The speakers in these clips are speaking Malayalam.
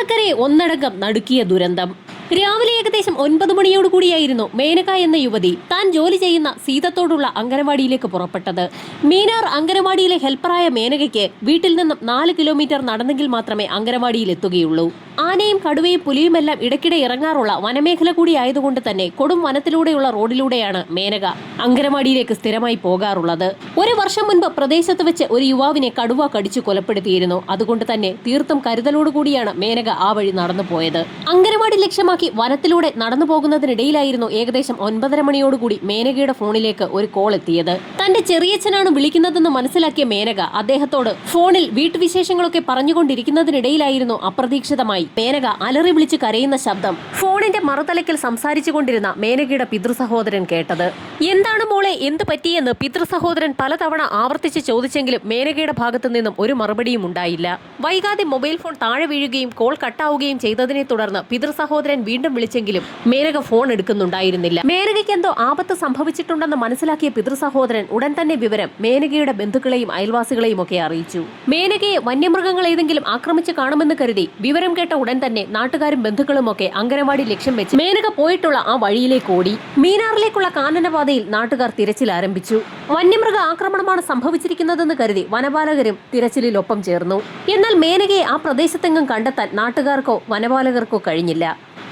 നാട്ടുകാർക്കരെ ഒന്നടങ്കം നടുക്കിയ ദുരന്തം. രാവിലെ ഏകദേശം 9 മണിയോടുകൂടിയായിരുന്നു മേനക എന്ന യുവതി താൻ ജോലി ചെയ്യുന്ന സീതത്തോടുള്ള അംഗനവാടിയിലേക്ക് പുറപ്പെട്ടത്. മീനാർ അംഗനവാടിയിലെ ഹെൽപ്പറായ മേനകയ്ക്ക് വീട്ടിൽ നിന്നും 4 കിലോമീറ്റർ നടന്നെങ്കിൽ മാത്രമേ അംഗനവാടിയിൽ എത്തുകയുള്ളൂ. ആനയും കടുവയും പുലിയുമെല്ലാം ഇടയ്ക്കിടെ ഇറങ്ങാറുള്ള വനമേഖല കൂടി ആയതുകൊണ്ട് തന്നെ കൊടും വനത്തിലൂടെയുള്ള റോഡിലൂടെയാണ് മേനക അംഗനവാടിയിലേക്ക് സ്ഥിരമായി പോകാറുള്ളത്. 1 വർഷം മുൻപ് പ്രദേശത്ത് വെച്ച് ഒരു യുവാവിനെ കടുവ കടിച്ചു കൊലപ്പെടുത്തിയിരുന്നു. അതുകൊണ്ട് തന്നെ തീർത്തും കരുതലോടുകൂടിയാണ് മേനക ആ വഴി നടന്നു പോയത്. അംഗനവാടി ലക്ഷ്യമാക്കി വനത്തിലൂടെ നടന്നു പോകുന്നതിനിടയിലായിരുന്നു ഏകദേശം 9:30 മണിയോടുകൂടി മേനകയുടെ ഫോണിലേക്ക് ഒരു കോൾ എത്തിയത്. തന്റെ ചെറിയച്ഛനാണ് വിളിക്കുന്നതെന്ന് മനസ്സിലാക്കിയ മേനക അദ്ദേഹത്തോട് ഫോണിൽ വീട്ടുവിശേഷങ്ങളൊക്കെ പറഞ്ഞുകൊണ്ടിരിക്കുന്നതിനിടയിലായിരുന്നു അപ്രതീക്ഷിതമായി മേനക അലറി വിളിച്ച് കരയുന്ന ശബ്ദം ഫോണിന്റെ മറുതലയ്ക്കൽ സംസാരിച്ചു കൊണ്ടിരുന്ന മേനകയുടെ പിതൃസഹോദരൻ കേട്ടത്. എന്താണ് മോളെ, എന്ത് പറ്റിയെന്ന് പിതൃസഹോദരൻ പലതവണ ആവർത്തിച്ച് ചോദിച്ചെങ്കിലും മേനകയുടെ ഭാഗത്തു നിന്നും ഒരു മറുപടിയും ഉണ്ടായില്ല. വൈകാതെ മൊബൈൽ ഫോൺ താഴെ വീഴുകയും കോൾ കട്ടാവുകയും ചെയ്തതിനെ തുടർന്ന് പിതൃസഹോദരൻ വീണ്ടും വിളിച്ചെങ്കിലും മേനക ഫോൺ എടുക്കുന്നുണ്ടായിരുന്നില്ല. മേനകയ്ക്ക് എന്തോ ആപത്ത് സംഭവിച്ചിട്ടുണ്ടെന്ന് മനസ്സിലാക്കിയ പിതൃസഹോദരൻ ഉടൻ തന്നെ വിവരം മേനകയുടെ ബന്ധുക്കളെയും അയൽവാസികളെയും ഒക്കെ അറിയിച്ചു. മേനകയെ വന്യമൃഗങ്ങൾ ഏതെങ്കിലും ആക്രമിച്ച് കാണുമെന്ന് കരുതി വിവരം കേട്ട ഉടൻ തന്നെ നാട്ടുകാരും ബന്ധുക്കളും ഒക്കെ അംഗനവാടി ലക്ഷ്യം വെച്ച് മേനക പോയിട്ടുള്ള ആ വഴിയിലേക്ക് ഓടി. മീനാറിലേക്കുള്ള കാനനപാതയിൽ നാട്ടുകാർ തിരച്ചിൽ ആരംഭിച്ചു. വന്യമൃഗ ആക്രമണമാണ് സംഭവിച്ചിരിക്കുന്നതെന്ന് കരുതി വനപാലകരും തിരച്ചിലിലൊപ്പം ചേർന്നു. എന്നാൽ മേനകയെ ആ പ്രദേശത്തെങ്ങും കണ്ടെത്താൻ നാട്ടുകാർക്കോ വനപാലകർക്കോ കഴിഞ്ഞില്ല.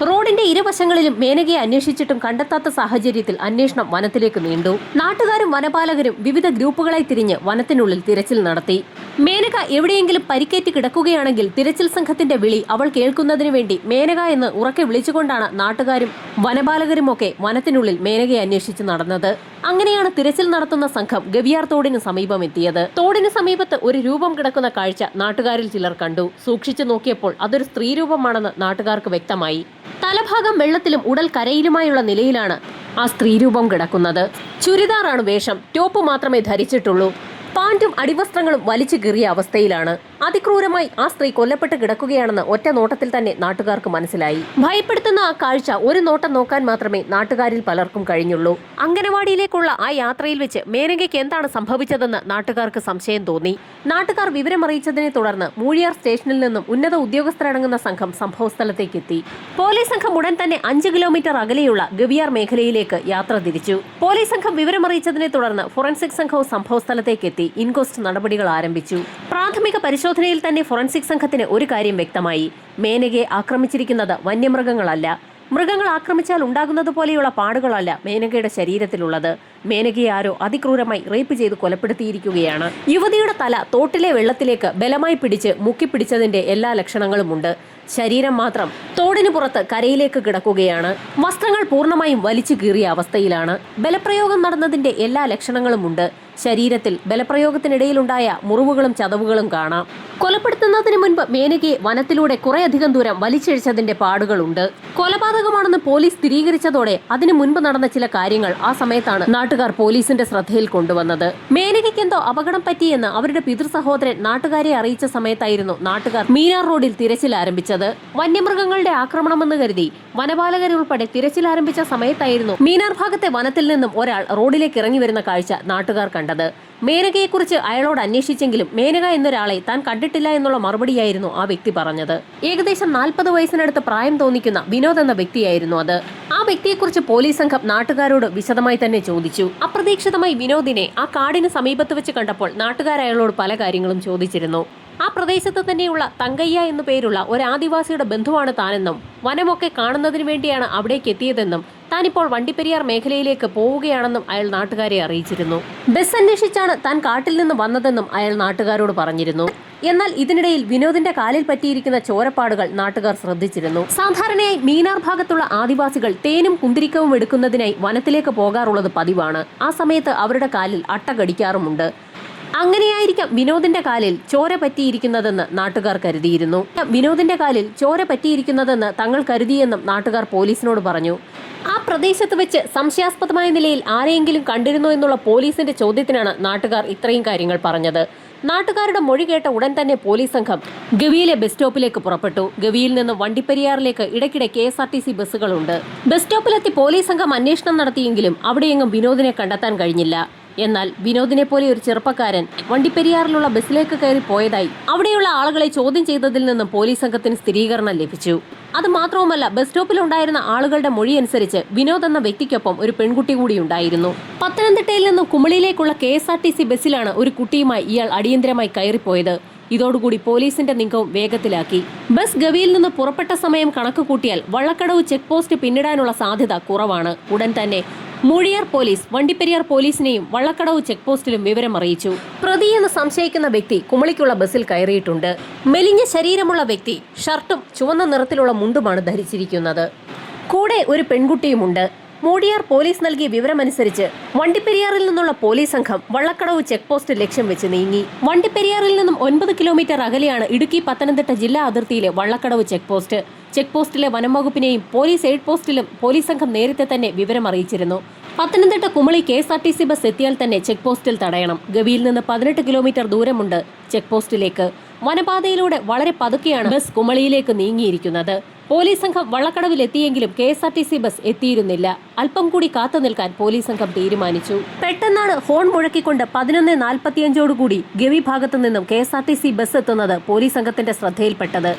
റോഡിന്റെ ഇരുവശങ്ങളിലും മേനകയെ അന്വേഷിച്ചിട്ടും കണ്ടെത്താത്ത സാഹചര്യത്തിൽ അന്വേഷണം വനത്തിലേക്ക് നീണ്ടു. നാട്ടുകാരും വനപാലകരും വിവിധ ഗ്രൂപ്പുകളായി തിരിഞ്ഞ് വനത്തിനുള്ളിൽ തിരച്ചിൽ നടത്തി. മേനക എവിടെയെങ്കിലും പരിക്കേറ്റ് കിടക്കുകയാണെങ്കിൽ തിരച്ചിൽ സംഘത്തിന്റെ വിളി അവൾ കേൾക്കുന്നതിനു വേണ്ടി മേനക എന്ന് ഉറക്കെ വിളിച്ചുകൊണ്ടാണ് നാട്ടുകാരും വനപാലകരുമൊക്കെ വനത്തിനുള്ളിൽ മേനകയെ അന്വേഷിച്ച് നടന്നത്. അങ്ങനെയാണ് തിരച്ചിൽ നടത്തുന്ന സംഘം ഗവിയാർ തോടിന് സമീപം എത്തിയത്. തോടിന് സമീപത്ത് ഒരു രൂപം കിടക്കുന്ന കാഴ്ച നാട്ടുകാരിൽ ചിലർ കണ്ടു. സൂക്ഷിച്ചു നോക്കിയപ്പോൾ അതൊരു സ്ത്രീരൂപമാണെന്ന് നാട്ടുകാർക്ക് വ്യക്തമായി. തലഭാഗം വെള്ളത്തിലും ഉടൽ കരയിലുമായുള്ള നിലയിലാണ് ആ സ്ത്രീരൂപം കിടക്കുന്നത്. ചുരിദാറാണ് വേഷം, ടോപ്പ് മാത്രമേ ധരിച്ചിട്ടുള്ളൂ. പാന്റും അടിവസ്ത്രങ്ങളും വലിച്ചു കീറിയ അവസ്ഥയിലാണ്. അതിക്രൂരമായി ആ സ്ത്രീ കൊല്ലപ്പെട്ട് കിടക്കുകയാണെന്ന് ഒറ്റ നോട്ടത്തിൽ തന്നെ നാട്ടുകാർക്ക് മനസ്സിലായി. ഭയപ്പെടുത്തുന്ന ആ കാഴ്ച ഒരു നോട്ടം നോക്കാൻ മാത്രമേ നാട്ടുകാരിൽ പലർക്കും കഴിഞ്ഞുള്ളൂ. അംഗനവാടിയിലേക്കുള്ള ആ യാത്രയിൽ വെച്ച് മേനകയ്ക്ക് എന്താണ് സംഭവിച്ചതെന്ന് നാട്ടുകാർക്ക് സംശയം തോന്നി. നാട്ടുകാർ വിവരമറിയിച്ചതിനെ തുടർന്ന് മൂഴിയാർ സ്റ്റേഷനിൽ നിന്നും ഉന്നത ഉദ്യോഗസ്ഥരടങ്ങുന്ന സംഘം സംഭവസ്ഥലത്തേക്ക് എത്തി. പോലീസ് സംഘം ഉടൻ തന്നെ 5 കിലോമീറ്റർ അകലെയുള്ള ഗവിയാർ മേഖലയിലേക്ക് യാത്ര തിരിച്ചു. പോലീസ് സംഘം വിവരമറിയിച്ചതിനെ തുടർന്ന് ഫോറൻസിക് സംഘവും സംഭവസ്ഥലത്തേക്ക് എത്തി ഇൻക്വസ്റ്റ് നടപടികൾ ആരംഭിച്ചു. പ്രാഥമിക പരിശോധനയിൽ തന്നെ ഫോറൻസിക് സംഘത്തിന് ഒരു കാര്യം വ്യക്തമായി. മേനകയെ ആക്രമിച്ചിരിക്കുന്നത് വന്യമൃഗങ്ങളല്ല. മൃഗങ്ങൾ ആക്രമിച്ചാൽ ഉണ്ടാകുന്നത് പോലെയുള്ള പാടുകളല്ല മേനകയുടെ ശരീരത്തിലുള്ളത്. മേനകയെ ആരോ അതിക്രൂരമായി റേപ്പ് ചെയ്ത് കൊലപ്പെടുത്തിയിരിക്കുകയാണ്. യുവതിയുടെ തല തോട്ടിലെ വെള്ളത്തിലേക്ക് ബലമായി പിടിച്ച് മുക്കിപ്പിടിച്ചതിന്റെ എല്ലാ ലക്ഷണങ്ങളുമുണ്ട്. ശരീരം മാത്രം തോടിന് പുറത്ത് കരയിലേക്ക് കിടക്കുകയാണ്. വസ്ത്രങ്ങൾ പൂർണ്ണമായും വലിച്ചു കീറിയ അവസ്ഥയിലാണ്. ബലപ്രയോഗം നടന്നതിന്റെ എല്ലാ ലക്ഷണങ്ങളുമുണ്ട്. ശരീരത്തിൽ ബലപ്രയോഗത്തിനിടയിലുണ്ടായ മുറിവുകളും ചതവുകളും കാണാം. കൊലപ്പെടുത്തുന്നതിന് മുൻപ് മേനകയെ വനത്തിലൂടെ കുറേയധികം ദൂരം വലിച്ചിഴച്ചതിന്റെ പാടുകളുണ്ട്. കൊലപാതകമാണെന്ന് പോലീസ് സ്ഥിരീകരിച്ചതോടെ അതിനു മുൻപ് നടന്ന ചില കാര്യങ്ങൾ ആ സമയത്താണ് നാട്ടുകാർ പോലീസിന്റെ ശ്രദ്ധയിൽ കൊണ്ടുവന്നത്. മേനകയ്ക്ക് എന്തോ അപകടം പറ്റിയെന്ന് അവരുടെ പിതൃസഹോദരൻ നാട്ടുകാരെ അറിയിച്ച സമയത്തായിരുന്നു നാട്ടുകാർ മീനാർ റോഡിൽ തിരച്ചിൽ ആരംഭിച്ചത്. വന്യമൃഗങ്ങളുടെ ആക്രമണമെന്ന് കരുതി വനപാലകരുൾപ്പെടെ തിരച്ചിൽ ആരംഭിച്ച സമയത്തായിരുന്നു മീനാർ ഭാഗത്തെ വനത്തിൽ നിന്നും ഒരാൾ റോഡിലേക്ക് ഇറങ്ങി വരുന്ന കാഴ്ച നാട്ടുകാർ കണ്ടത്. മേനകയെക്കുറിച്ച് അയാളോട് അന്വേഷിച്ചെങ്കിലും മേനക എന്നൊരാളെ താൻ കണ്ടിട്ടില്ല എന്നുള്ള മറുപടിയായിരുന്നു ആ വ്യക്തി പറഞ്ഞത്. ഏകദേശം 40 വയസ്സിനടുത്ത് പ്രായം തോന്നിക്കുന്ന വിനോദ് എന്ന വ്യക്തിയായിരുന്നു അത്. ആ വ്യക്തിയെക്കുറിച്ച് പോലീസ് സംഘം നാട്ടുകാരോട് വിശദമായി തന്നെ ചോദിച്ചു. അപ്രതീക്ഷിതമായി വിനോദിനെ ആ കാടിന് സമീപത്ത് വെച്ച് കണ്ടപ്പോൾ നാട്ടുകാർ അയാളോട് പല കാര്യങ്ങളും ചോദിച്ചിരുന്നു. ആ പ്രദേശത്ത് തന്നെയുള്ള തങ്കയ്യ എന്നു പേരുള്ള ഒരു ആദിവാസിയുടെ ബന്ധുവാണ് താനെന്നും വനമൊക്കെ കാണുന്നതിന് വേണ്ടിയാണ് അവിടേക്ക് എത്തിയതെന്നും താനിപ്പോൾ വണ്ടിപ്പെരിയാർ മേഖലയിലേക്ക് പോവുകയാണെന്നും അയാൾ നാട്ടുകാരെ അറിയിച്ചിരുന്നു. ബസ് അന്വേഷിച്ചാണ് താൻ കാട്ടിൽ നിന്ന് വന്നതെന്നും അയാൾ നാട്ടുകാരോട് പറഞ്ഞിരുന്നു. എന്നാൽ ഇതിനിടയിൽ വിനോദിന്റെ കാലിൽ പറ്റിയിരിക്കുന്ന ചോരപ്പാടുകൾ നാട്ടുകാർ ശ്രദ്ധിച്ചിരുന്നു. സാധാരണയായി മീനാർ ഭാഗത്തുള്ള ആദിവാസികൾ തേനും കുന്തിരിക്കവും എടുക്കുന്നതിനായി വനത്തിലേക്ക് പോകാറുള്ളത് പതിവാണ്. ആ സമയത്ത് അവരുടെ കാലിൽ അട്ട കടിക്കാറുമുണ്ട്. അങ്ങനെയായിരിക്കാം വിനോദിന്റെ കാലിൽ ചോര പറ്റിയിരിക്കുന്നതെന്ന് നാട്ടുകാർ കരുതിയിരുന്നു. വിനോദിന്റെ കാലിൽ ചോര പറ്റിയിരിക്കുന്നതെന്ന് തങ്ങൾ കരുതിയെന്നും നാട്ടുകാർ പോലീസിനോട് പറഞ്ഞു. ആ പ്രദേശത്ത് വെച്ച് സംശയാസ്പദമായ നിലയിൽ ആരെയെങ്കിലും കണ്ടിരുന്നോ എന്നുള്ള പോലീസിന്റെ ചോദ്യത്തിനാണ് നാട്ടുകാർ ഇത്രയും കാര്യങ്ങൾ പറഞ്ഞത്. നാട്ടുകാരുടെ മൊഴി കേട്ട ഉടൻ തന്നെ പോലീസ് സംഘം ഗവിയിലെ ബസ് സ്റ്റോപ്പിലേക്ക് പുറപ്പെട്ടു. ഗവിയിൽ നിന്ന് വണ്ടിപ്പെരിയാറിലേക്ക് ഇടയ്ക്കിടെ KSRTC ബസ്സുകളുണ്ട്. ബസ് സ്റ്റോപ്പിലെത്തി പോലീസ് സംഘം അന്വേഷണം നടത്തിയെങ്കിലും അവിടെയെങ്ങും വിനോദിനെ കണ്ടെത്താൻ കഴിഞ്ഞില്ല. എന്നാൽ വിനോദിനെ പോലെ ഒരു ചെറുപ്പക്കാരൻ വണ്ടിപ്പെരിയാറിലുള്ള ബസ്സിലേക്ക് കയറി പോയതായി അവിടെയുള്ള ആളുകളെ ചോദ്യം ചെയ്തതിൽ നിന്നും പോലീസ് സംഘത്തിന് സ്ഥിരീകരണം ലഭിച്ചു. അത് മാത്രവുമല്ല, ബസ് സ്റ്റോപ്പിലുണ്ടായിരുന്ന ആളുകളുടെ മൊഴി അനുസരിച്ച് വിനോദ് എന്ന വ്യക്തിക്കൊപ്പം ഒരു പെൺകുട്ടി കൂടി ഉണ്ടായിരുന്നു. പത്തനംതിട്ടയിൽ നിന്നും കുമളിയിലേക്കുള്ള KSRTC ബസ്സിലാണ് ഒരു കുട്ടിയുമായി ഇയാൾ അടിയന്തരമായി കയറിപ്പോയത്. ഇതോടുകൂടി പോലീസിന്റെ നീക്കവും വേഗത്തിലാക്കി. ബസ് ഗവിയിൽ നിന്ന് പുറപ്പെട്ട സമയം കണക്ക് കൂട്ടിയാൽ വള്ളക്കടവ് ചെക്ക് പോസ്റ്റ് പിന്നിടാനുള്ള സാധ്യത കുറവാണ്. ഉടൻ തന്നെ മൂഴിയാർ പോലീസ് വണ്ടിപ്പെരിയാർ പോലീസിനെയും വള്ളക്കടവ് ചെക്ക് പോസ്റ്റിലും വിവരം അറിയിച്ചു. പ്രതിയെന്ന് സംശയിക്കുന്ന വ്യക്തി കുമളിക്കുള്ള ബസ്സിൽ കയറിയിട്ടുണ്ട്. മെലിഞ്ഞ ശരീരമുള്ള വ്യക്തി ഷർട്ടും ചുവന്ന നിറത്തിലുള്ള മുണ്ടുമാണ് ധരിച്ചിരിക്കുന്നത്. കൂടെ ഒരു പെൺകുട്ടിയുമുണ്ട്. മൂഴിയാർ പോലീസ് നൽകിയ വിവരമനുസരിച്ച് വണ്ടിപ്പെരിയാറിൽ നിന്നുള്ള പോലീസ് സംഘം വള്ളക്കടവ് ചെക്ക് പോസ്റ്റ് ലക്ഷ്യം വെച്ച് നീങ്ങി. വണ്ടിപ്പെരിയാറിൽ നിന്നും 9 കിലോമീറ്റർ അകലെയാണ് ഇടുക്കി പത്തനംതിട്ട ജില്ലാ അതിർത്തിയിലെ വള്ളക്കടവ് ചെക്ക് പോസ്റ്റ്. ചെക്ക് പോസ്റ്റിലെ വനം വകുപ്പിനെയും പോലീസ് എയ്ഡ് പോസ്റ്റിലും പോലീസ് സംഘം നേരത്തെ തന്നെ വിവരം അറിയിച്ചിരുന്നു. പത്തനംതിട്ട കുമളി KSRTC ബസ് എത്തിയാൽ തന്നെ ചെക്ക് പോസ്റ്റിൽ തടയണം. ഗവിയിൽ നിന്ന് 18 കിലോമീറ്റർ ദൂരമുണ്ട് ചെക്ക് പോസ്റ്റിലേക്ക്. വനപാതയിലൂടെ വളരെ പതുക്കെയാണ് ബസ് കുമളിയിലേക്ക് നീങ്ങിയിരിക്കുന്നത്. പോലീസ് സംഘം വള്ളക്കടവിൽ എത്തിയെങ്കിലും KSRTC ബസ് എത്തിയിരുന്നില്ല. അല്പം കൂടി കാത്തു നിൽക്കാൻ പോലീസ് സംഘം തീരുമാനിച്ചു. പെട്ടെന്നാണ് ഹോൺ മുഴക്കിക്കൊണ്ട് 11:45 ഗവി ഭാഗത്തു നിന്നും KSRTC ബസ് എത്തുന്നത് പോലീസ് സംഘത്തിന്റെ ശ്രദ്ധയിൽപ്പെട്ടത്.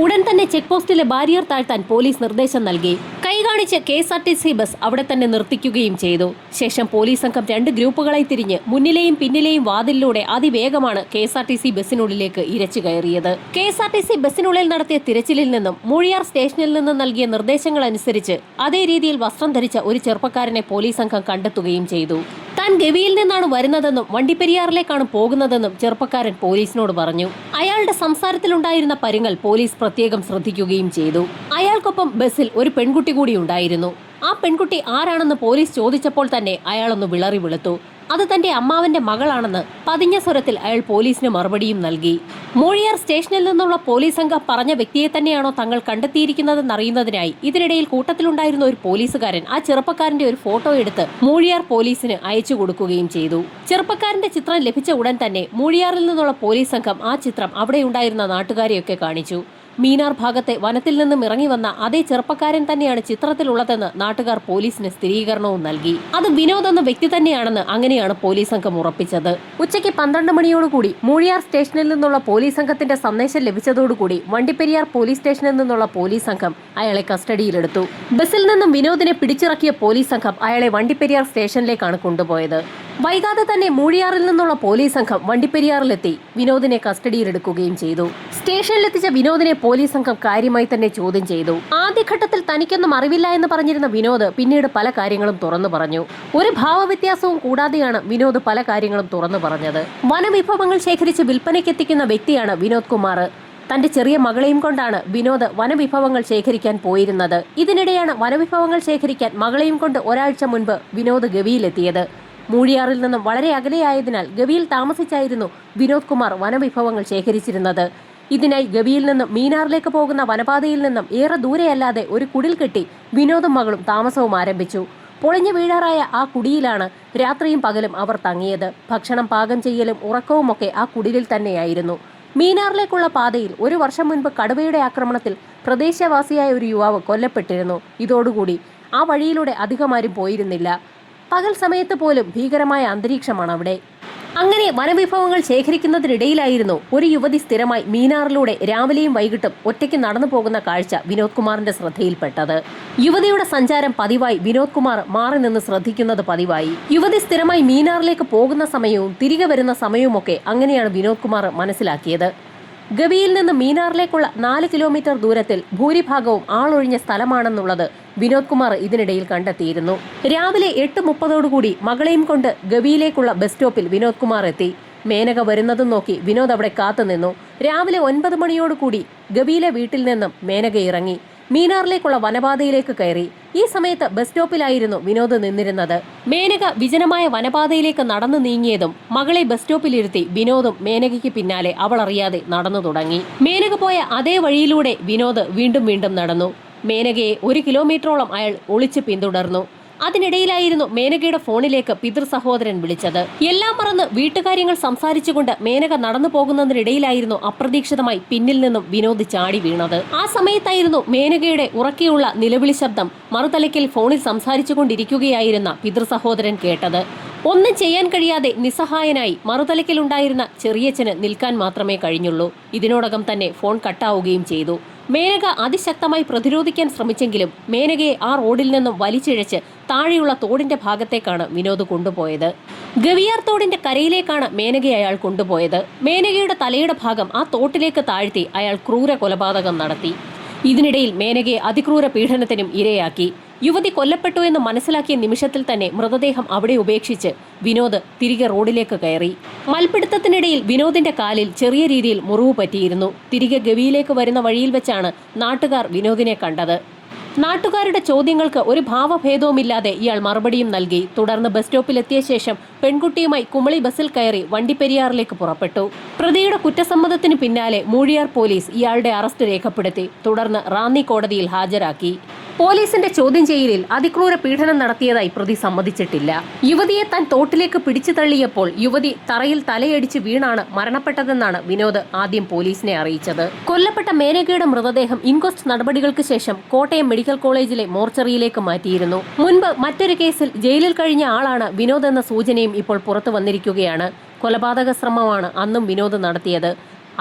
ഉടൻ തന്നെ ചെക്ക് പോസ്റ്റിലെ ബാരിയർ താഴ്ത്താൻ പോലീസ് നിർദ്ദേശം നൽകി. കൈ കാണിച്ച് KSRTC ബസ് അവിടെ തന്നെ നിർത്തിക്കുകയും ചെയ്തു. ശേഷം പോലീസ് സംഘം 2 ഗ്രൂപ്പുകളായി തിരിഞ്ഞ് മുന്നിലെയും പിന്നിലെയും വാതിലിലൂടെ അതിവേഗമാണ് KSRTC ബസ്സിനുള്ളിലേക്ക് ഇരച്ചു കയറിയത്. KSRTC ബസ്സിനുള്ളിൽ നടത്തിയ തിരച്ചിലിൽ നിന്നും മൂഴിയാർ സ്റ്റേഷനിൽ നിന്ന് നൽകിയ നിർദ്ദേശങ്ങൾ അനുസരിച്ച് അതേ രീതിയിൽ വസ്ത്രം ധരിച്ച ഒരു ചെറുപ്പക്കാരനെ പോലീസ് സംഘം കണ്ടെത്തുകയും ചെയ്തു. താൻ ഗവിയിൽ നിന്നാണ് വരുന്നതെന്നും വണ്ടിപ്പെരിയാറിലേക്കാണ് പോകുന്നതെന്നും ചെറുപ്പക്കാരൻ പോലീസിനോട് പറഞ്ഞു. അയാളുടെ സംസാരത്തിലുണ്ടായിരുന്ന പരുങ്ങൽ പോലീസ് പ്രത്യേകം ശ്രദ്ധിക്കുകയും ചെയ്തു. അയാൾക്കൊപ്പം ബസ്സിൽ ഒരു പെൺകുട്ടി കൂടി ഉണ്ടായിരുന്നു. ആ പെൺകുട്ടി ആരാണെന്ന് പോലീസ് ചോദിച്ചപ്പോൾ തന്നെ അയാളൊന്ന് വിളറി വെളുത്തു. അത് തന്റെ അമ്മാവന്റെ മകളാണെന്ന് പതിഞ്ഞ സ്വരത്തിൽ അയാൾ പോലീസിന് മറുപടിയും നൽകി. മൂഴിയാർ സ്റ്റേഷനിൽ നിന്നുള്ള പോലീസ് സംഘം പറഞ്ഞ വ്യക്തിയെ തന്നെയാണോ തങ്ങൾ കണ്ടെത്തിയിരിക്കുന്നതെന്നറിയുന്നതിനായി ഇതിനിടയിൽ കൂട്ടത്തിലുണ്ടായിരുന്ന ഒരു പോലീസുകാരൻ ആ ചെറുപ്പക്കാരന്റെ ഒരു ഫോട്ടോ എടുത്ത് മൂഴിയാർ പോലീസിന് അയച്ചു കൊടുക്കുകയും ചെയ്തു. ചെറുപ്പക്കാരന്റെ ചിത്രം ലഭിച്ച ഉടൻ തന്നെ മൂഴിയാറിൽ നിന്നുള്ള പോലീസ് സംഘം ആ ചിത്രം അവിടെയുണ്ടായിരുന്ന നാട്ടുകാരെയൊക്കെ കാണിച്ചു. മീനാർ ഭാഗത്തെ വനത്തിൽ നിന്നും ഇറങ്ങി വന്ന അതേ ചെറുപ്പക്കാരൻ തന്നെയാണ് ചിത്രത്തിലുള്ളതെന്ന് നാട്ടുകാർ പോലീസിന് സ്ഥിരീകരണവും നൽകി. അത് വിനോദ് എന്ന വ്യക്തി തന്നെയാണെന്ന് അങ്ങനെയാണ് പോലീസ് സംഘം ഉറപ്പിച്ചത്. ഉച്ചയ്ക്ക് 12 മണിയോടുകൂടി മൂഴിയാർ സ്റ്റേഷനിൽ നിന്നുള്ള പോലീസ് സംഘത്തിന്റെ സന്ദേശം ലഭിച്ചതോടുകൂടി വണ്ടിപ്പെരിയാർ പോലീസ് സ്റ്റേഷനിൽ നിന്നുള്ള പോലീസ് സംഘം അയാളെ കസ്റ്റഡിയിലെടുത്തു. ബസ്സിൽ നിന്നും വിനോദിനെ പിടിച്ചിറക്കിയ പോലീസ് സംഘം അയാളെ വണ്ടിപ്പെരിയാർ സ്റ്റേഷനിലേക്കാണ് കൊണ്ടുപോയത്. വൈകാതെ തന്നെ മൂഴിയാറിൽ നിന്നുള്ള പോലീസ് സംഘം വണ്ടിപ്പെരിയാറിലെത്തി വിനോദിനെ കസ്റ്റഡിയിലെടുക്കുകയും ചെയ്തു. സ്റ്റേഷനിലെത്തിച്ച വിനോദിനെ പോലീസ് സംഘം കാര്യമായി തന്നെ ചോദ്യം ചെയ്തു. ആദ്യഘട്ടത്തിൽ തനിക്കൊന്നും അറിവില്ല എന്ന് പറഞ്ഞിരുന്ന വിനോദ് പിന്നീട് പല കാര്യങ്ങളും തുറന്നു പറഞ്ഞു. ഒരു ഭാവവ്യത്യാസവും കൂടാതെയാണ് വിനോദ് പല കാര്യങ്ങളും തുറന്നു പറഞ്ഞത്. വനവിഭവങ്ങൾ ശേഖരിച്ച് വിൽപ്പനയ്ക്കെത്തിക്കുന്ന വ്യക്തിയാണ് വിനോദ് കുമാർ. തന്റെ ചെറിയ മകളെയും കൊണ്ടാണ് വിനോദ് വനവിഭവങ്ങൾ ശേഖരിക്കാൻ പോയിരുന്നത്. ഇതിനിടെയാണ് വനവിഭവങ്ങൾ ശേഖരിക്കാൻ മകളെയും കൊണ്ട് ഒരാഴ്ച മുൻപ് വിനോദ് ഗവിയിലെത്തിയത്. മൂഴിയാറിൽ നിന്നും വളരെ അകലെയായതിനാൽ ഗവിയിൽ താമസിച്ചായിരുന്നു വിനോദ് കുമാർ വനവിഭവങ്ങൾ ശേഖരിച്ചിരുന്നത്. ഇതിനായി ഗവിയിൽ നിന്നും മീനാറിലേക്ക് പോകുന്ന വനപാതയിൽ നിന്നും ഏറെ ദൂരെയല്ലാതെ ഒരു കുടിൽ കെട്ടി വിനോദും മകളും താമസവും ആരംഭിച്ചു. പൊളിഞ്ഞു വീഴാറായ ആ കുടിയിലാണ് രാത്രിയും പകലും അവർ തങ്ങിയത്. ഭക്ഷണം പാകം ചെയ്യലും ഉറക്കവുമൊക്കെ ആ കുടിലിൽ തന്നെയായിരുന്നു. മീനാറിലേക്കുള്ള പാതയിൽ 1 വർഷം മുൻപ് കടുവയുടെ ആക്രമണത്തിൽ പ്രദേശവാസിയായ ഒരു യുവാവ് കൊല്ലപ്പെട്ടിരുന്നു. ഇതോടുകൂടി ആ വഴിയിലൂടെ അധികമാരും പോയിരുന്നില്ല. പകൽ സമയത്ത് പോലും ഭീകരമായ അന്തരീക്ഷമാണ് അവിടെ. അങ്ങനെ വനവിഭവങ്ങൾ ശേഖരിക്കുന്നതിനിടയിലായിരുന്നു ഒരു യുവതി സ്ഥിരമായി മീനാറിലൂടെ രാവിലെയും വൈകിട്ടും ഒറ്റയ്ക്ക് നടന്നു പോകുന്ന കാഴ്ച വിനോദ് കുമാറിന്റെ ശ്രദ്ധയിൽപ്പെട്ടത്. യുവതിയുടെ സഞ്ചാരം പതിവായി വിനോദ് കുമാർ മാറി നിന്ന് ശ്രദ്ധിക്കുന്നത് പതിവായി. യുവതി സ്ഥിരമായി മീനാറിലേക്ക് പോകുന്ന സമയവും തിരികെ വരുന്ന സമയവുമൊക്കെ അങ്ങനെയാണ് വിനോദ് കുമാർ മനസ്സിലാക്കിയത്. ഗവിയിൽ നിന്ന് മീനാറിലേക്കുള്ള 4 കിലോമീറ്റർ ദൂരത്തിൽ ഭൂരിഭാഗവും ആളൊഴിഞ്ഞ സ്ഥലമാണെന്നുള്ളത് വിനോദ് കുമാർ ഇതിനിടയിൽ കണ്ടെത്തിയിരുന്നു. രാവിലെ 8:30 മകളെയും കൊണ്ട് ഗവിയിലേക്കുള്ള ബസ് സ്റ്റോപ്പിൽ വിനോദ് കുമാർ എത്തി. മേനക വരുന്നതും നോക്കി വിനോദ് അവിടെ കാത്തുനിന്നു. രാവിലെ 9 മണിയോടുകൂടി ഗവിയിലെ വീട്ടിൽ നിന്നും മേനക ഇറങ്ങി മീനാറിലേക്കുള്ള വനപാതയിലേക്ക് കയറി. ഈ സമയത്ത് ബസ് സ്റ്റോപ്പിലായിരുന്നു വിനോദ് നിന്നിരുന്നത്. മേനക വിജനമായ വനപാതയിലേക്ക് നടന്നു നീങ്ങിയതും മകളെ ബസ് സ്റ്റോപ്പിലിരുത്തി വിനോദും മേനകയ്ക്ക് പിന്നാലെ അവൾ അറിയാതെ നടന്നു തുടങ്ങി. മേനക പോയ അതേ വഴിയിലൂടെ വിനോദ് വീണ്ടും വീണ്ടും നടന്നു. മേനകയെ 1 കിലോമീറ്ററോളം അയാൾ ഒളിച്ച് പിന്തുടർന്നു. അതിനിടയിലായിരുന്നു മേനകയുടെ ഫോണിലേക്ക് പിതൃ സഹോദരൻ വിളിച്ചത്. എല്ലാം മറന്ന് വീട്ടുകാര്യങ്ങൾ സംസാരിച്ചുകൊണ്ട് മേനക നടന്നു പോകുന്നതിനിടയിലായിരുന്നു അപ്രതീക്ഷിതമായി പിന്നിൽ നിന്നും വിനോദ് ചാടി വീണത്. ആ സമയത്തായിരുന്നു മേനകയുടെ ഉറക്കെയുള്ള നിലവിളി ശബ്ദം മറുതലയ്ക്കൽ ഫോണിൽ സംസാരിച്ചുകൊണ്ടിരിക്കുകയായിരുന്ന പിതൃ സഹോദരൻ കേട്ടത്. ഒന്നും ചെയ്യാൻ കഴിയാതെ നിസ്സഹായനായി മറുതലയ്ക്കലുണ്ടായിരുന്ന ചെറിയച്ഛന് നിൽക്കാൻ മാത്രമേ കഴിഞ്ഞുള്ളൂ. ഇതിനോടകം തന്നെ ഫോൺ കട്ടാവുകയും ചെയ്തു. മേനക അതിശക്തമായി പ്രതിരോധിക്കാൻ ശ്രമിച്ചെങ്കിലും മേനകയെ ആ റോഡിൽ നിന്നും വലിച്ചിഴച്ച് താഴെയുള്ള തോടിന്റെ ഭാഗത്തേക്കാണ് വിനോദ് കൊണ്ടുപോയത്. ഗവിയാർ തോടിന്റെ കരയിലേക്കാണ് മേനകയെ അയാൾ കൊണ്ടുപോയത്. മേനകയുടെ തലയുടെ ഭാഗം ആ തോട്ടിലേക്ക് താഴ്ത്തി അയാൾ ക്രൂര കൊലപാതകം നടത്തി. ഇതിനിടയിൽ മേനകയെ അതിക്രൂര പീഡനത്തിനും ഇരയാക്കി. യുവതി കൊല്ലപ്പെട്ടു എന്ന് മനസ്സിലാക്കിയ നിമിഷത്തിൽ തന്നെ മൃതദേഹം അവിടെ ഉപേക്ഷിച്ച് വിനോദ് തിരികെ റോഡിലേക്ക് കയറി. മൽപിടുത്തത്തിനിടയിൽ വിനോദിന്റെ കാലിൽ ചെറിയ രീതിയിൽ മുറിവ് പറ്റിയിരുന്നു. തിരികെ ഗവിയിലേക്ക് വരുന്ന വഴിയിൽ വെച്ചാണ് നാട്ടുകാർ വിനോദിനെ കണ്ടത്. നാട്ടുകാരുടെ ചോദ്യങ്ങൾക്ക് ഒരു ഭാവഭേദവുമില്ലാതെ ഇയാൾ മറുപടിയും നൽകി. തുടർന്ന് ബസ് സ്റ്റോപ്പിലെത്തിയ ശേഷം പെൺകുട്ടിയുമായി കുമളി ബസ്സിൽ കയറി വണ്ടിപ്പെരിയാറിലേക്ക് പുറപ്പെട്ടു. പ്രതിയുടെ കുറ്റസമ്മതത്തിന് പിന്നാലെ മൂഴിയാർ പോലീസ് ഇയാളുടെ അറസ്റ്റ് രേഖപ്പെടുത്തി. തുടർന്ന് റാന്നി കോടതിയിൽ ഹാജരാക്കി. പോലീസിന്റെ ചോദ്യം ചെയ്യലിൽ അതിക്രൂര പീഡനം നടത്തിയതായി പ്രതി സമ്മതിച്ചിട്ടില്ല. യുവതിയെ താൻ തോട്ടിലേക്ക് പിടിച്ചു തള്ളിയപ്പോൾ യുവതി തറയിൽ തലയടിച്ച് വീണാണ് മരണപ്പെട്ടതെന്നാണ് വിനോദ് ആദ്യം പോലീസിനെ അറിയിച്ചത്. കൊല്ലപ്പെട്ട മേനകയുടെ മൃതദേഹം ഇൻക്വസ്റ്റ് നടപടികൾക്ക് ശേഷം കോട്ടയം മെഡിക്കൽ കോളേജിലെ മോർച്ചറിയിലേക്ക് മാറ്റിയിരുന്നു. മുൻപ് മറ്റൊരു കേസിൽ ജയിലിൽ കഴിഞ്ഞ ആളാണ് വിനോദ് എന്ന സൂചനയും ഇപ്പോൾ പുറത്തു വന്നിരിക്കുകയാണ്. കൊലപാതക ശ്രമമാണ് അന്നും വിനോദ് നടത്തിയത്.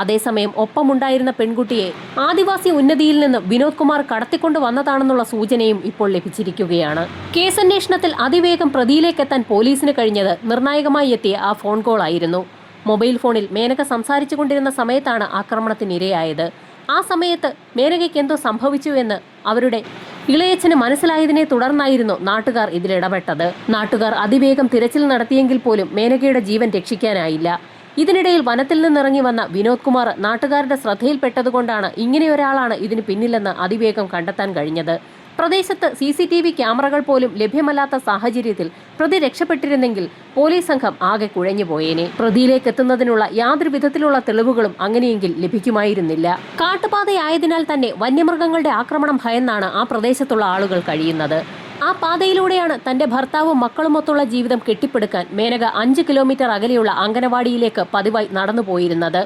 അതേസമയം ഒപ്പമുണ്ടായിരുന്ന പെൺകുട്ടിയെ ആദിവാസി ഉന്നതിയിൽ നിന്ന് വിനോദ് കുമാർ കടത്തിക്കൊണ്ടു വന്നതാണെന്നുള്ള സൂചനയും ഇപ്പോൾ ലഭിച്ചിരിക്കുകയാണ്. കേസന്വേഷണത്തിൽ അതിവേഗം പ്രതിയിലേക്കെത്താൻ പോലീസിന് കഴിഞ്ഞത് നിർണായകമായി എത്തിയ ആ ഫോൺ കോൾ ആയിരുന്നു. മൊബൈൽ ഫോണിൽ മേനക സംസാരിച്ചു കൊണ്ടിരുന്ന സമയത്താണ് ആക്രമണത്തിനിരയായത്. ആ സമയത്ത് മേനകയ്ക്ക് എന്തോ സംഭവിച്ചുവെന്ന് അവരുടെ ഇളയച്ചന് മനസ്സിലായതിനെ തുടർന്നായിരുന്നു നാട്ടുകാർ ഇതിലിടപെട്ടത്. നാട്ടുകാർ അതിവേഗം തിരച്ചിൽ നടത്തിയെങ്കിൽ പോലും മേനകയുടെ ജീവൻ രക്ഷിക്കാനായില്ല. ഇതിനിടയിൽ വനത്തിൽ നിന്നിറങ്ങി വന്ന വിനോദ് കുമാർ നാട്ടുകാരുടെ ശ്രദ്ധയിൽപ്പെട്ടതുകൊണ്ടാണ് ഇങ്ങനെയൊരാളാണ് ഇതിന് പിന്നിലെന്ന് അതിവേഗം കണ്ടെത്താൻ കഴിഞ്ഞത്. പ്രദേശത്ത് CCTV ക്യാമറകൾ പോലും ലഭ്യമല്ലാത്ത സാഹചര്യത്തിൽ പ്രതി രക്ഷപ്പെട്ടിരുന്നെങ്കിൽ പോലീസ് സംഘം ആകെ കുഴഞ്ഞുപോയേനെ. പ്രതിയിലേക്ക് എത്തുന്നതിനുള്ള യാതൊരു വിധത്തിലുള്ള തെളിവുകളും അങ്ങനെയെങ്കിൽ ലഭിക്കുമായിരുന്നില്ല. കാട്ടുപാതയായതിനാൽ തന്നെ വന്യമൃഗങ്ങളുടെ ആക്രമണം ഭയന്നാണ് ആ പ്രദേശത്തുള്ള ആളുകൾ കഴിയുന്നത്. ആ പാതയിലൂടെയാണ് തന്റെ ഭർത്താവും മക്കളുമൊത്തുള്ള ജീവിതം കെട്ടിപ്പടുക്കാൻ മേനക 5 കിലോമീറ്റർ അകലെയുള്ള അങ്കനവാടിയിലേക്ക് പതിവായി നടന്നുപോയിരുന്നത്.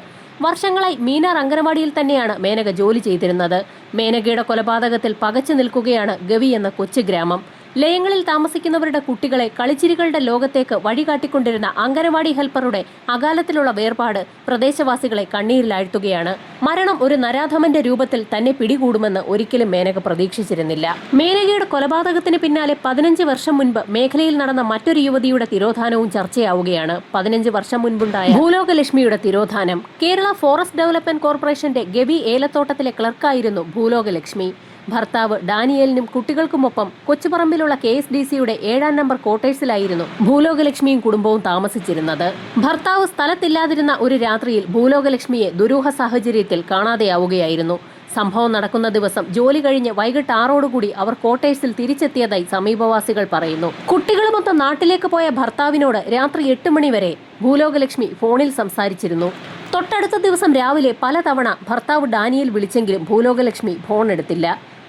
വർഷങ്ങളായി മീനാർ അങ്കനവാടിയിൽ തന്നെയാണ് മേനക ജോലി ചെയ്തിരുന്നത്. മേനകയുടെ കൊലപാതകത്തിൽ പകച്ചു നിൽക്കുകയാണ് ഗവി എന്ന കൊച്ചു ഗ്രാമം. ലയങ്ങളിൽ താമസിക്കുന്നവരുടെ കുട്ടികളെ കളിച്ചിരികളുടെ ലോകത്തേക്ക് വഴികാട്ടിക്കൊണ്ടിരുന്ന അങ്കനവാടി ഹെൽപ്പറുടെ അകാലത്തിലുള്ള വേർപാട് പ്രദേശവാസികളെ കണ്ണീരിലാഴ്ത്തുകയാണ്. മരണം ഒരു നരാധമന്റെ രൂപത്തിൽ തന്നെ പിടികൂടുമെന്ന് ഒരിക്കലും മേനക പ്രതീക്ഷിച്ചിരുന്നില്ല. മേനകയുടെ കൊലപാതകത്തിന് പിന്നാലെ 15 വർഷം മുൻപ് മേഖലയിൽ നടന്ന മറ്റൊരു യുവതിയുടെ തിരോധാനവും ചർച്ചയാവുകയാണ്. 15 വർഷം മുൻപുണ്ടായ ഭൂലോകലക്ഷ്മിയുടെ തിരോധാനം. കേരള ഫോറസ്റ്റ് ഡെവലപ്മെന്റ് കോർപ്പറേഷന്റെ ഗവി ഏലത്തോട്ടത്തിലെ ക്ലർക്കായിരുന്നു ഭൂലോകലക്ഷ്മി. ഭർത്താവ് ഡാനിയേലിനും കുട്ടികൾക്കുമൊപ്പം കൊച്ചുപറമ്പിലുള്ള KSDCയുടെ 7-ാം നമ്പർ ക്വാർട്ടേഴ്സിലായിരുന്നു ഭൂലോകലക്ഷ്മിയും കുടുംബവും താമസിച്ചിരുന്നത്. ഭർത്താവ് സ്ഥലത്തില്ലാതിരുന്ന ഒരു രാത്രിയിൽ ഭൂലോകലക്ഷ്മിയെ ദുരൂഹ സാഹചര്യത്തിൽ കാണാതെയാവുകയായിരുന്നു. സംഭവം നടക്കുന്ന ദിവസം ജോലി കഴിഞ്ഞ് വൈകിട്ട് 6ഓടുകൂടി അവർ ക്വാർട്ടേഴ്സിൽ തിരിച്ചെത്തിയതായി സമീപവാസികൾ പറയുന്നു. കുട്ടികളുമൊത്ത് നാട്ടിലേക്ക് പോയ ഭർത്താവിനോട് രാത്രി 8 മണി വരെ ഭൂലോകലക്ഷ്മി ഫോണിൽ സംസാരിച്ചിരുന്നു. തൊട്ടടുത്ത ദിവസം രാവിലെ പലതവണ ഭർത്താവ് ഡാനിയേൽ വിളിച്ചെങ്കിലും ഭൂലോകലക്ഷ്മി ഫോൺ എടുത്തില്ല.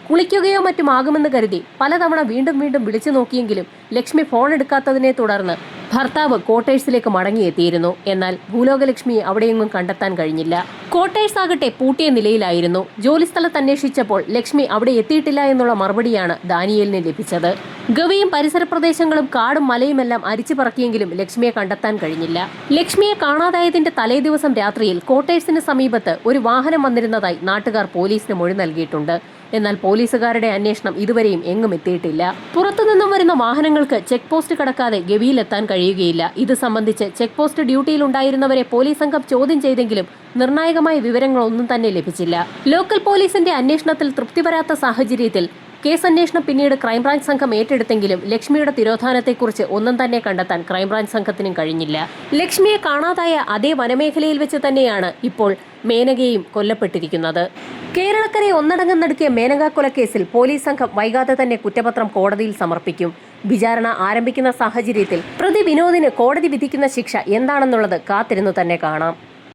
കുളിക്കുകയോ മറ്റുമാകുമെന്ന് കരുതി പലതവണ വീണ്ടും വിളിച്ചു നോക്കിയെങ്കിലും ലക്ഷ്മി ഫോൺ എടുക്കാത്തതിനെ തുടർന്ന് ഭർത്താവ് ക്വാർട്ടേഴ്സിലേക്ക് മടങ്ങിയെത്തിയിരുന്നു. എന്നാൽ ഭൂലോകലക്ഷ്മിയെ അവിടെയെങ്ങും കണ്ടെത്താൻ കഴിഞ്ഞില്ല. ക്വാർട്ടേഴ്സ് ആകട്ടെ പൂട്ടിയ നിലയിലായിരുന്നു. ജോലിസ്ഥലത്ത് അന്വേഷിച്ചപ്പോൾ ലക്ഷ്മി അവിടെ എത്തിയിട്ടില്ല എന്നുള്ള മറുപടിയാണ് ദാനിയേലിന് ലഭിച്ചത്. ഗവിയും പരിസര പ്രദേശങ്ങളും കാടും മലയുമെല്ലാം അരിച്ചു പറക്കിയെങ്കിലും ലക്ഷ്മിയെ കണ്ടെത്താൻ കഴിഞ്ഞില്ല. ലക്ഷ്മിയെ കാണാതായതിന്റെ തലേ ദിവസം രാത്രിയിൽ ക്വാർട്ടേഴ്സിന് സമീപത്ത് ഒരു വാഹനം വന്നിരുന്നതായി നാട്ടുകാർ പോലീസിന് മൊഴി നൽകിയിട്ടുണ്ട്. എന്നാൽ പോലീസുകാരുടെ അന്വേഷണം ഇതുവരെയും എങ്ങും എത്തിയിട്ടില്ല. പുറത്തുനിന്നും വരുന്ന വാഹനങ്ങൾക്ക് ചെക്ക് പോസ്റ്റ് കടക്കാതെ ഗവിയിലെത്താൻ കഴിയുകയില്ല. ഇത് സംബന്ധിച്ച് ചെക്ക് പോസ്റ്റ് ഡ്യൂട്ടിയിലുണ്ടായിരുന്നവരെ പോലീസ് സംഘം ചോദ്യം ചെയ്തെങ്കിലും നിർണായകമായ വിവരങ്ങളൊന്നും തന്നെ ലഭിച്ചില്ല. ലോക്കൽ പോലീസിന്റെ അന്വേഷണത്തിൽ തൃപ്തി വരാത്ത സാഹചര്യത്തിൽ കേസന്വേഷണം പിന്നീട് ക്രൈംബ്രാഞ്ച് സംഘം ഏറ്റെടുത്തെങ്കിലും ലക്ഷ്മിയുടെ തിരോധാനത്തെക്കുറിച്ച് ഒന്നും തന്നെ കണ്ടെത്താൻ ക്രൈംബ്രാഞ്ച് സംഘത്തിനും കഴിഞ്ഞില്ല. ലക്ഷ്മിയെ കാണാതായ അതേ വനമേഖലയിൽ വെച്ച് തന്നെയാണ് ഇപ്പോൾ മേനകയും കൊല്ലപ്പെട്ടിരിക്കുന്നത്. കേരളക്കരെ ഒന്നടങ്കം നടുക്കിയ മേനക കൊലക്കേസിൽ പോലീസ് സംഘം വൈകാതെ തന്നെ കുറ്റപത്രം കോടതിയിൽ സമർപ്പിക്കും. വിചാരണ ആരംഭിക്കുന്ന സാഹചര്യത്തിൽ പ്രതി വിനോദിന് കോടതി വിധിക്കുന്ന ശിക്ഷ എന്താണെന്നുള്ളത് കാത്തിരുന്നു തന്നെ കാണാം.